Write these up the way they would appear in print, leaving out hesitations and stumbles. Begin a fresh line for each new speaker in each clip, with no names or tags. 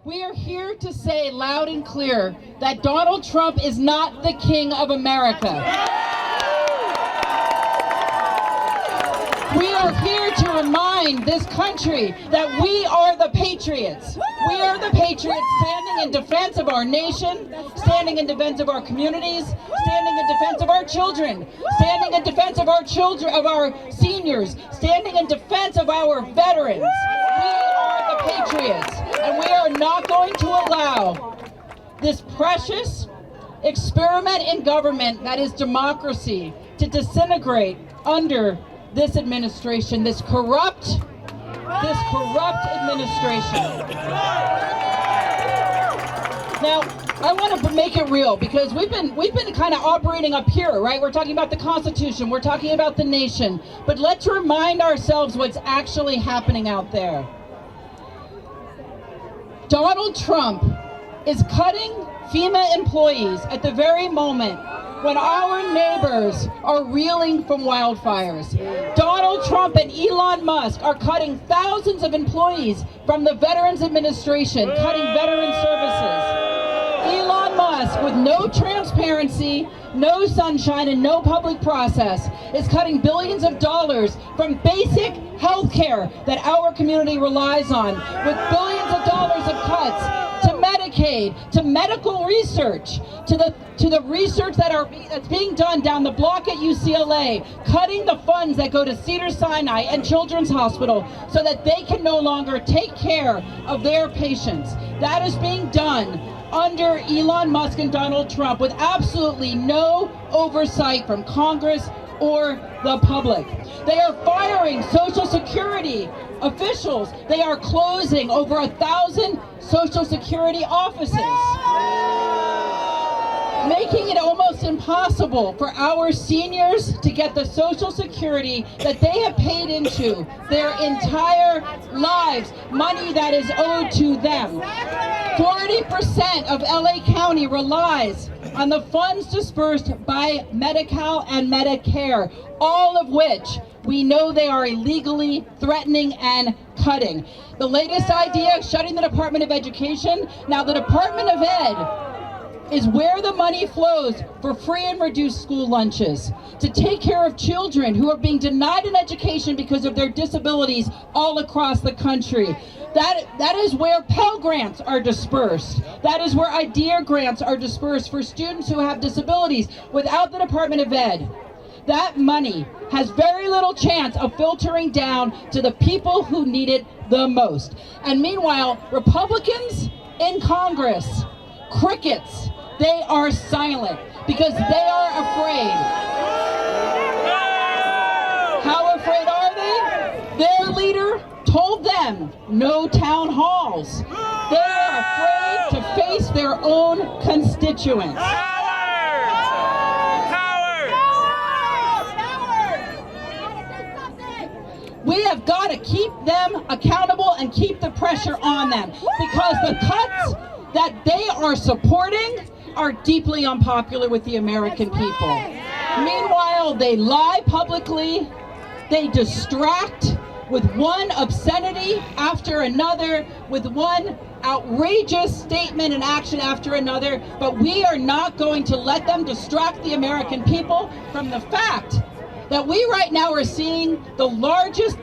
We are here to say loud and clear that Donald Trump is not the king of America. We are here to remind this country that we are the patriots. We are the patriots standing in defense of our nation, standing in defense of our communities, standing in defense of our children, standing in defense of our children, of our seniors, standing in defense of our veterans. We are the patriots, and we are not going to allow this precious experiment in government that is democracy to disintegrate under this administration, this corrupt administration. Now, I want to make it real because we've been kind of operating up here, right? We're talking about the Constitution, we're talking about the nation, but let's remind ourselves what's actually happening out there. Donald Trump is cutting FEMA employees at the very moment when our neighbors are reeling from wildfires. Donald Trump and Elon Musk are cutting thousands of employees from the Veterans Administration, cutting veteran services. Elon Musk, with no transparency, no sunshine, and no public process, is cutting billions of dollars from basic health care that our community relies on, with billions of dollars of cuts to Medicaid, to medical research, to the research that's being done down the block at UCLA, cutting the funds that go to Cedars-Sinai and Children's Hospital so that they can no longer take care of their patients. That is being done under Elon Musk and Donald Trump with absolutely no oversight from Congress or the public. They are firing Social Security officials. They are closing over 1,000 Social Security offices, making it almost impossible for our seniors to get the Social Security that they have paid into their entire lives, money that is owed to them. 40% of LA County relies on the funds dispersed by Medi-Cal and Medicare, all of which we know they are illegally threatening and cutting. The latest idea, shutting the Department of Education. Now the Department of Ed is where the money flows for free and reduced school lunches, to take care of children who are being denied an education because of their disabilities all across the country. That is where Pell Grants are dispersed. That is where IDEA grants are dispersed for students who have disabilities. Without the Department of Ed, that money has very little chance of filtering down to the people who need it the most. And meanwhile, Republicans in Congress, crickets, they are silent because they are afraid. How afraid are they? Their leader told them no town halls. They are afraid to face their own constituents. We have got to keep them accountable and keep the pressure on them, because the cuts that they are supporting are deeply unpopular with the American people. Meanwhile, they lie publicly, they distract with one obscenity after another, with one outrageous statement and action after another, but we are not going to let them distract the American people from the fact that we right now are seeing the largest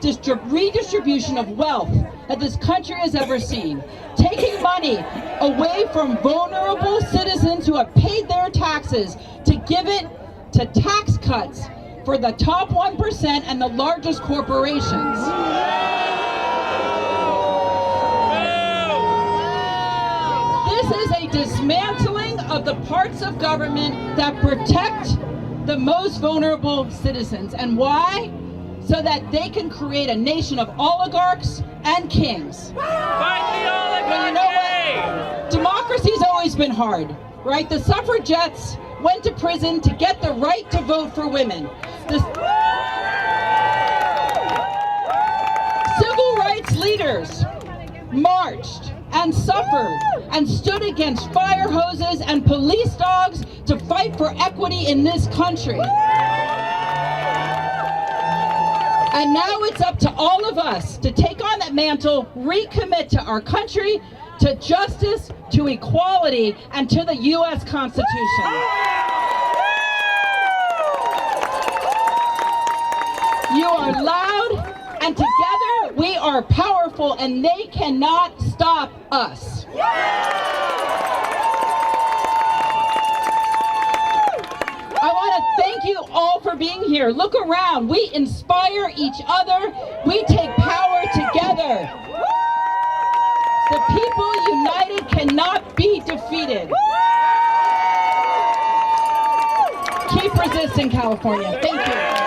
redistribution of wealth that this country has ever seen. Taking money away from vulnerable citizens who have paid their taxes to give it to tax cuts for the top 1% and the largest corporations. This is a dismantling of the parts of government that protect the most vulnerable citizens. And why? So that they can create a nation of oligarchs and kings.
Fight the oligarchy!
Well, you know what? Democracy's always been hard, right? The suffragettes went to prison to get the right to vote for women. The civil rights leaders marched and suffered and stood against fire hoses and police dogs to fight for equity in this country. And now it's up to all of us to take on that mantle, recommit to our country, to justice, to equality, and to the U.S. Constitution. You are loud, and together we are powerful, and they cannot stop us. I want to thank you all for being here. Look around. We inspire each other. We take power together. The people united cannot be defeated. Keep resisting, California. Thank you.